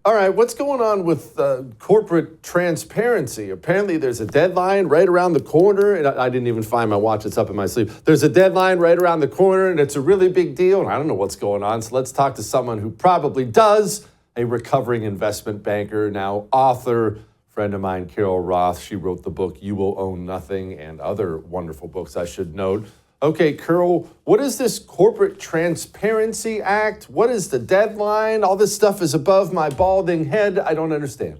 All right, what's going on with corporate transparency? Apparently, there's a deadline right around the corner, and I didn't even find my watch. It's up in my sleeve. There's a deadline right around the corner, and it's a really big deal, and I don't know what's going on. So let's talk to someone who probably does, a recovering investment banker, now author, friend of mine, Carol Roth. She wrote the book, You Will Own Nothing, and other wonderful books, I should note. Okay, Carol, what is this Corporate Transparency Act? What is the deadline? All this stuff is above my balding head. I don't understand.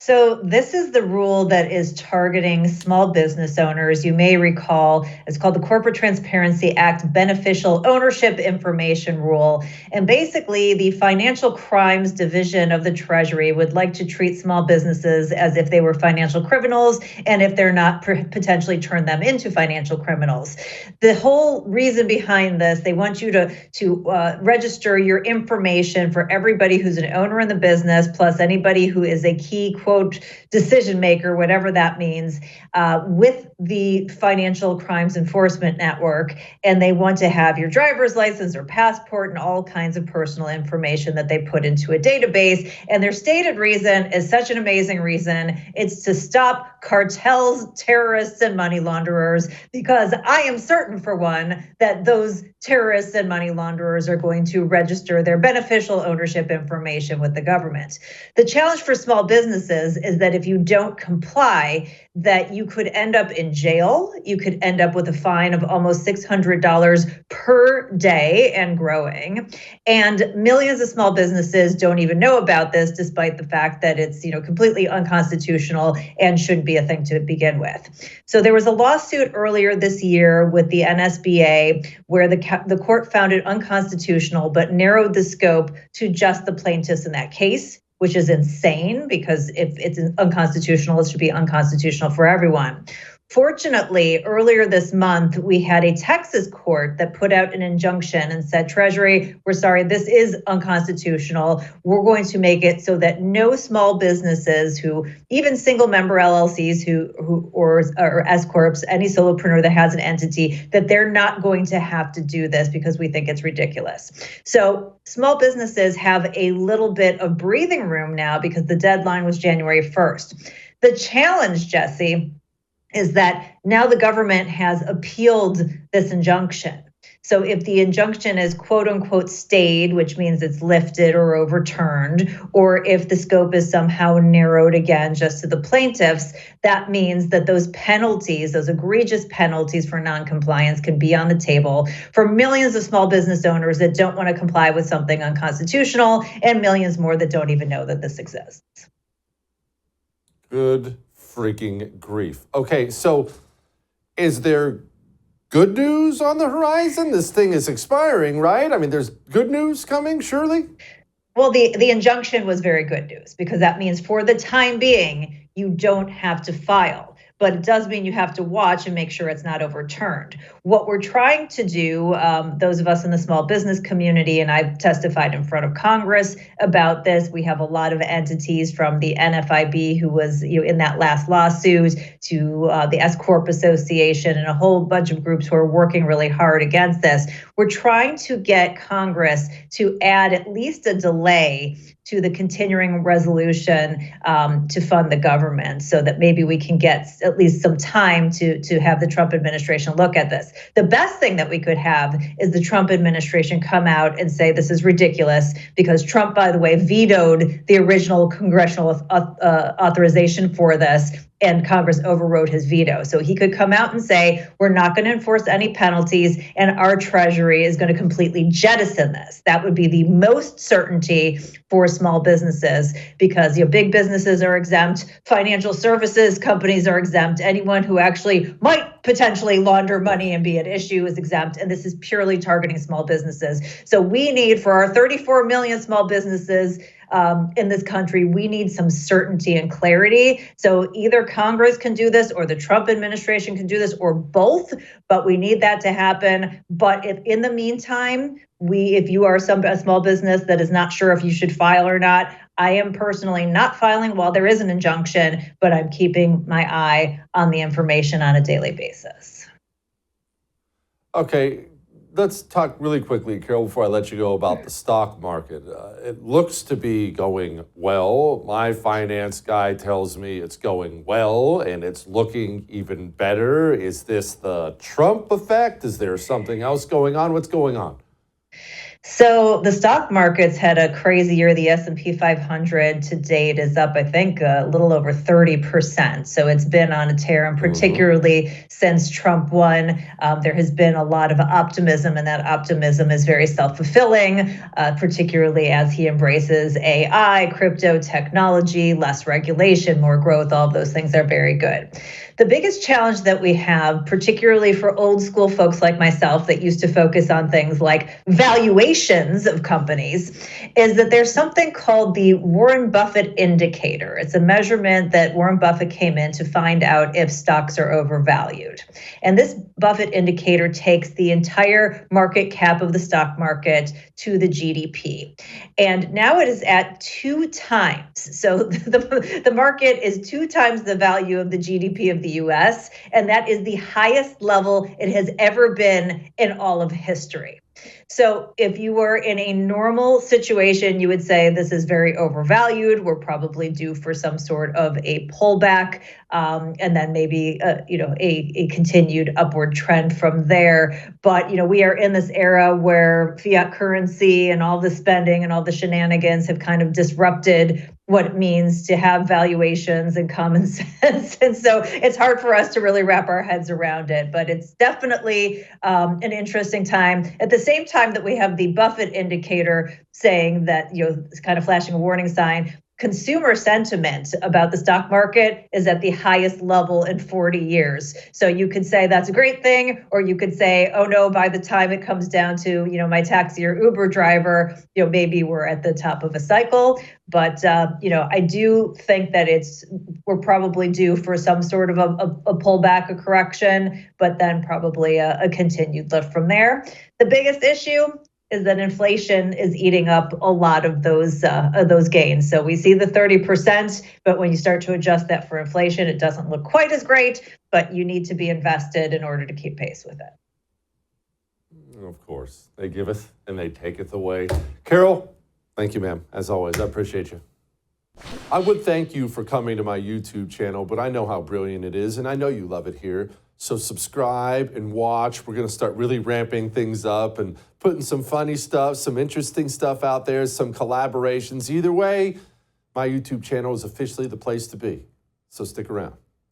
So this is the rule that is targeting small business owners. You may recall it's called the Corporate Transparency Act Beneficial Ownership Information Rule. And basically, the Financial Crimes Division of the Treasury would like to treat small businesses as if they were financial criminals, and if they're not, potentially turn them into financial criminals. The whole reason behind this, they want you to register your information for everybody who's an owner in the business, plus anybody who is a key quote decision maker, whatever that means, with the Financial Crimes Enforcement Network. And they want to have your driver's license or passport and all kinds of personal information that they put into a database. And their stated reason is such an amazing reason. It's to stop cartels, terrorists, and money launderers, because I am certain, for one, that those terrorists and money launderers are going to register their beneficial ownership information with the government. The challenge for small businesses is that if you don't comply, that you could end up in jail. You could end up with a fine of almost $600 per day and growing. And millions of small businesses don't even know about this, despite the fact that it's, completely unconstitutional and shouldn't be a thing to begin with. So there was a lawsuit earlier this year with the NSBA where the court found it unconstitutional, but narrowed the scope to just the plaintiffs in that case, which is insane, because if it's unconstitutional, it should be unconstitutional for everyone. Fortunately, earlier this month, we had a Texas court that put out an injunction and said, Treasury, we're sorry, this is unconstitutional. We're going to make it so that no small businesses even single member LLCs or S Corps, any solopreneur that has an entity, that they're not going to have to do this because we think it's ridiculous. So small businesses have a little bit of breathing room now because the deadline was January 1st. The challenge, Jesse, is that now the government has appealed this injunction. So if the injunction is quote unquote stayed, which means it's lifted or overturned, or if the scope is somehow narrowed again just to the plaintiffs, that means that those penalties, those egregious penalties for noncompliance, can be on the table for millions of small business owners that don't want to comply with something unconstitutional, and millions more that don't even know that this exists. Good freaking grief. Okay, so is there good news on the horizon? This thing is expiring, right? I mean, there's good news coming, surely? Well, the injunction was very good news, because that means for the time being, you don't have to file. But it does mean you have to watch and make sure it's not overturned. What we're trying to do, those of us in the small business community, and I've testified in front of Congress about this. We have a lot of entities from the NFIB, who was in that last lawsuit, to the S Corp Association, and a whole bunch of groups who are working really hard against this. We're trying to get Congress to add at least a delay to the continuing resolution to fund the government, so that maybe we can get at least some time to have the Trump administration look at this. The best thing that we could have is the Trump administration come out and say this is ridiculous, because Trump, by the way, vetoed the original congressional authorization for this, and Congress overrode his veto. So he could come out and say, we're not going to enforce any penalties, and our Treasury is going to completely jettison this. That would be the most certainty for small businesses, because big businesses are exempt, financial services companies are exempt, anyone who actually might potentially launder money and be at issue is exempt, and this is purely targeting small businesses. So we need, for our 34 million small businesses in this country, we need some certainty and clarity. So either Congress can do this, or the Trump administration can do this, or both, but we need that to happen. But if in the meantime, if you are a small business that is not sure if you should file or not, I am personally not filing while there is an injunction, but I'm keeping my eye on the information on a daily basis. Okay, let's talk really quickly, Carol, before I let you go, about the stock market. It looks to be going well. My finance guy tells me it's going well and it's looking even better. Is this the Trump effect? Is there something else going on? What's going on? So the stock markets had a crazy year. The S&P 500 to date is up, I think, a little over 30%. So it's been on a tear, and particularly since Trump won, there has been a lot of optimism, and that optimism is very self-fulfilling, particularly as he embraces AI, crypto technology, less regulation, more growth. All of those things are very good. The biggest challenge that we have, particularly for old school folks like myself that used to focus on things like valuations of companies, is that there's something called the Warren Buffett indicator. It's a measurement that Warren Buffett came in to find out if stocks are overvalued. And this Buffett indicator takes the entire market cap of the stock market to the GDP. And now it is at 2 times. So the market is 2 times the value of the GDP of the US, and that is the highest level it has ever been in all of history. So if you were in a normal situation, you would say this is very overvalued. We're probably due for some sort of a pullback, and then maybe a continued upward trend from there. But we are in this era where fiat currency and all the spending and all the shenanigans have kind of disrupted what it means to have valuations and common sense. And so it's hard for us to really wrap our heads around it, but it's definitely an interesting time. At the same time that we have the Buffett indicator saying that, it's kind of flashing a warning sign, consumer sentiment about the stock market is at the highest level in 40 years. So you could say that's a great thing, or you could say, oh no, by the time it comes down to, my taxi or Uber driver, maybe we're at the top of a cycle. But, I do think that we're probably due for some sort of a pullback, a correction, but then probably a continued lift from there. The biggest issue is that inflation is eating up a lot of those gains. So we see the 30%, but when you start to adjust that for inflation, it doesn't look quite as great, but you need to be invested in order to keep pace with it. Of course. They giveth and they taketh away. Carol, thank you, ma'am. As always, I appreciate you. I would thank you for coming to my YouTube channel, but I know how brilliant it is, and I know you love it here. So subscribe and watch. We're going to start really ramping things up and putting some funny stuff, some interesting stuff out there, some collaborations. Either way, my YouTube channel is officially the place to be. So stick around.